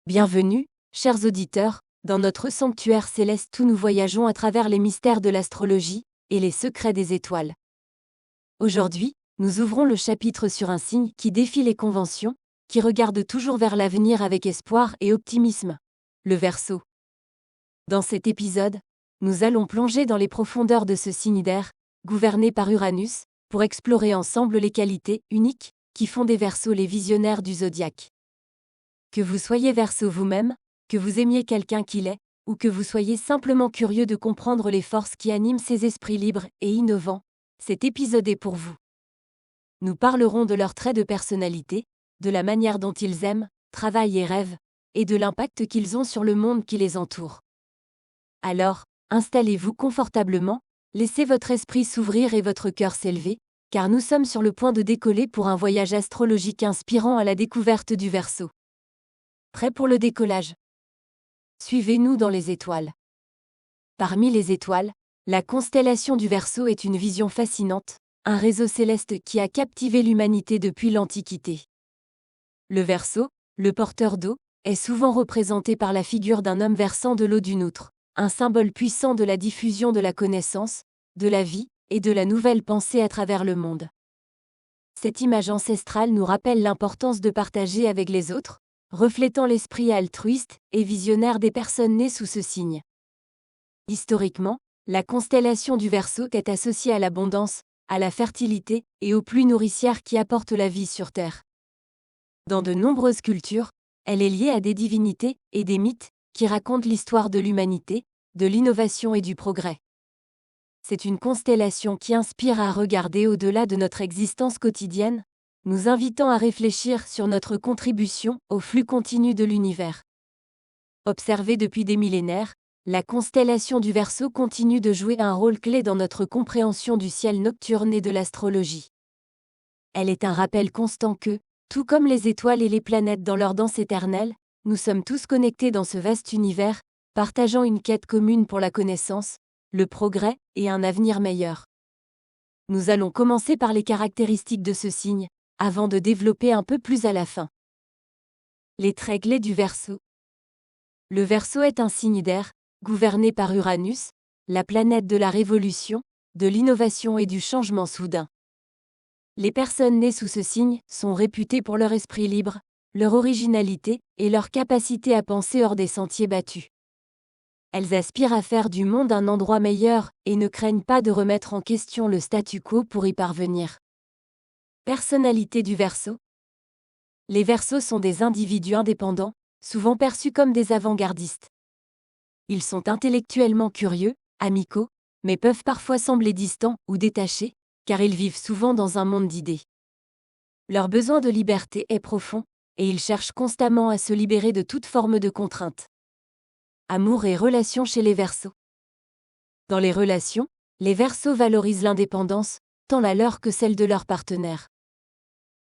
Bienvenue, chers auditeurs, dans notre sanctuaire céleste où nous voyageons à travers les mystères de l'astrologie et les secrets des étoiles. Aujourd'hui, nous ouvrons le chapitre sur un signe qui défie les conventions, qui regarde toujours vers l'avenir avec espoir et optimisme, le Verseau. Dans cet épisode, nous allons plonger dans les profondeurs de ce signe d'air, gouverné par Uranus, pour explorer ensemble les qualités uniques qui font des Verseaux les visionnaires du zodiaque. Que vous soyez Verseau vous-même, que vous aimiez quelqu'un qui l'est, ou que vous soyez simplement curieux de comprendre les forces qui animent ces esprits libres et innovants, cet épisode est pour vous. Nous parlerons de leurs traits de personnalité, de la manière dont ils aiment, travaillent et rêvent, et de l'impact qu'ils ont sur le monde qui les entoure. Alors, installez-vous confortablement, laissez votre esprit s'ouvrir et votre cœur s'élever, car nous sommes sur le point de décoller pour un voyage astrologique inspirant à la découverte du Verseau. Prêt pour le décollage? Suivez-nous dans les étoiles. Parmi les étoiles, la constellation du Verseau est une vision fascinante, un réseau céleste qui a captivé l'humanité depuis l'Antiquité. Le Verseau, le porteur d'eau, est souvent représenté par la figure d'un homme versant de l'eau d'une outre, un symbole puissant de la diffusion de la connaissance, de la vie et de la nouvelle pensée à travers le monde. Cette image ancestrale nous rappelle l'importance de partager avec les autres, reflétant l'esprit altruiste et visionnaire des personnes nées sous ce signe. Historiquement, la constellation du Verseau est associée à l'abondance, à la fertilité et aux pluies nourricières qui apportent la vie sur Terre. Dans de nombreuses cultures, elle est liée à des divinités et des mythes qui racontent l'histoire de l'humanité, de l'innovation et du progrès. C'est une constellation qui inspire à regarder au-delà de notre existence quotidienne, nous invitant à réfléchir sur notre contribution au flux continu de l'univers. Observée depuis des millénaires, la constellation du Verseau continue de jouer un rôle clé dans notre compréhension du ciel nocturne et de l'astrologie. Elle est un rappel constant que, tout comme les étoiles et les planètes dans leur danse éternelle, nous sommes tous connectés dans ce vaste univers, partageant une quête commune pour la connaissance, le progrès et un avenir meilleur. Nous allons commencer par les caractéristiques de ce signe, avant de développer un peu plus à la fin. Les traits clés du Verseau. Le Verseau est un signe d'air, gouverné par Uranus, la planète de la révolution, de l'innovation et du changement soudain. Les personnes nées sous ce signe sont réputées pour leur esprit libre, leur originalité et leur capacité à penser hors des sentiers battus. Elles aspirent à faire du monde un endroit meilleur et ne craignent pas de remettre en question le statu quo pour y parvenir. Personnalité du Verseau. Les Verseaux sont des individus indépendants, souvent perçus comme des avant-gardistes. Ils sont intellectuellement curieux, amicaux, mais peuvent parfois sembler distants ou détachés, car ils vivent souvent dans un monde d'idées. Leur besoin de liberté est profond, et ils cherchent constamment à se libérer de toute forme de contrainte. Amour et relations chez les Verseaux. Dans les relations, les Verseaux valorisent l'indépendance, tant la leur que celle de leur partenaire.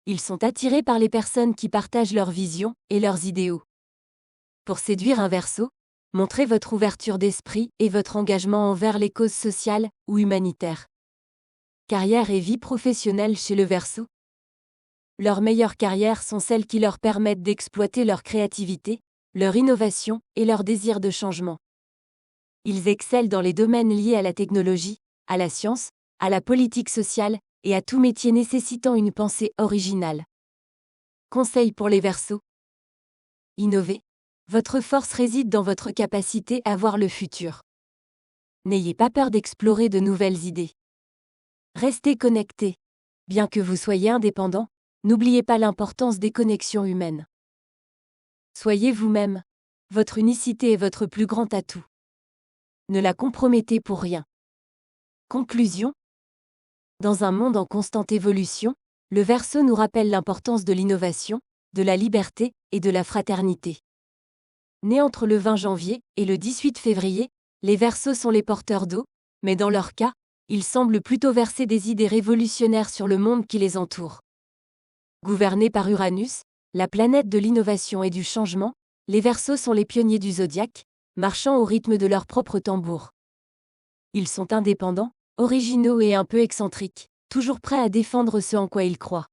Ils sont attirés par les personnes qui partagent leurs visions et leurs idéaux. Pour séduire un Verseau, montrez votre ouverture d'esprit et votre engagement envers les causes sociales ou humanitaires. Carrière et vie professionnelle chez le Verseau. Leurs meilleures carrières sont celles qui leur permettent d'exploiter leur créativité, leur innovation et leur désir de changement. Ils excellent dans les domaines liés à la technologie, à la science, à la politique sociale et à tout métier nécessitant une pensée originale. Conseil pour les Verseaux. Innovez. Votre force réside dans votre capacité à voir le futur. N'ayez pas peur d'explorer de nouvelles idées. Restez connectés. Bien que vous soyez indépendant, n'oubliez pas l'importance des connexions humaines. Soyez vous-même. Votre unicité est votre plus grand atout. Ne la compromettez pour rien. Conclusion. Dans un monde en constante évolution, le Verseau nous rappelle l'importance de l'innovation, de la liberté et de la fraternité. Nés entre le 20 janvier et le 18 février, les Verseaux sont les porteurs d'eau, mais dans leur cas, ils semblent plutôt verser des idées révolutionnaires sur le monde qui les entoure. Gouvernés par Uranus, la planète de l'innovation et du changement, les Verseaux sont les pionniers du zodiaque, marchant au rythme de leur propre tambour. Ils sont indépendants, originaux et un peu excentriques, toujours prêts à défendre ce en quoi ils croient.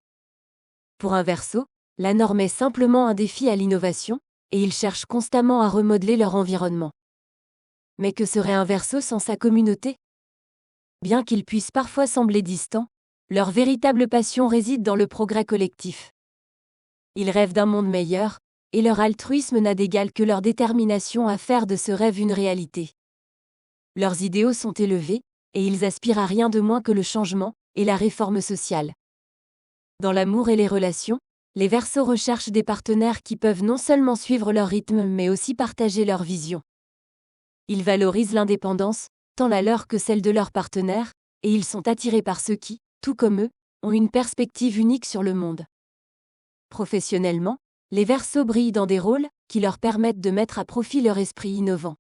Pour un Verseau, la norme est simplement un défi à l'innovation, et ils cherchent constamment à remodeler leur environnement. Mais que serait un Verseau sans sa communauté? Bien qu'ils puissent parfois sembler distants, leur véritable passion réside dans le progrès collectif. Ils rêvent d'un monde meilleur, et leur altruisme n'a d'égal que leur détermination à faire de ce rêve une réalité. Leurs idéaux sont élevés, et ils aspirent à rien de moins que le changement et la réforme sociale. Dans l'amour et les relations, les Verseaux recherchent des partenaires qui peuvent non seulement suivre leur rythme mais aussi partager leur vision. Ils valorisent l'indépendance, tant la leur que celle de leurs partenaires, et ils sont attirés par ceux qui, tout comme eux, ont une perspective unique sur le monde. Professionnellement, les Verseaux brillent dans des rôles qui leur permettent de mettre à profit leur esprit innovant.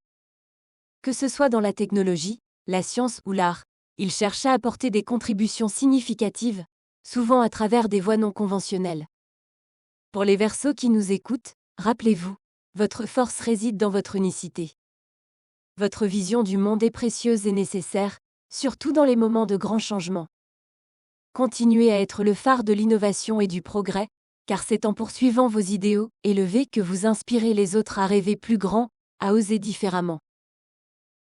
Que ce soit dans la technologie, la science ou l'art, ils cherchent à apporter des contributions significatives, souvent à travers des voies non conventionnelles. Pour les Verseaux qui nous écoutent, rappelez-vous, votre force réside dans votre unicité. Votre vision du monde est précieuse et nécessaire, surtout dans les moments de grands changements. Continuez à être le phare de l'innovation et du progrès, car c'est en poursuivant vos idéaux élevés que vous inspirez les autres à rêver plus grand, à oser différemment.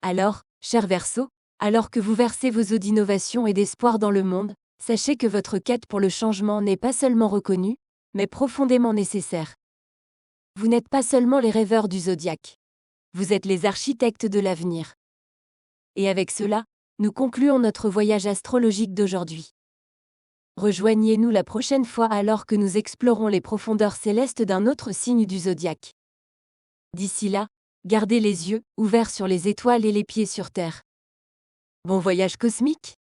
Alors, chers Verseaux, alors que vous versez vos eaux d'innovation et d'espoir dans le monde, sachez que votre quête pour le changement n'est pas seulement reconnue, mais profondément nécessaire. Vous n'êtes pas seulement les rêveurs du zodiaque. Vous êtes les architectes de l'avenir. Et avec cela, nous concluons notre voyage astrologique d'aujourd'hui. Rejoignez-nous la prochaine fois alors que nous explorons les profondeurs célestes d'un autre signe du zodiaque. D'ici là, gardez les yeux ouverts sur les étoiles et les pieds sur terre. Bon voyage cosmique!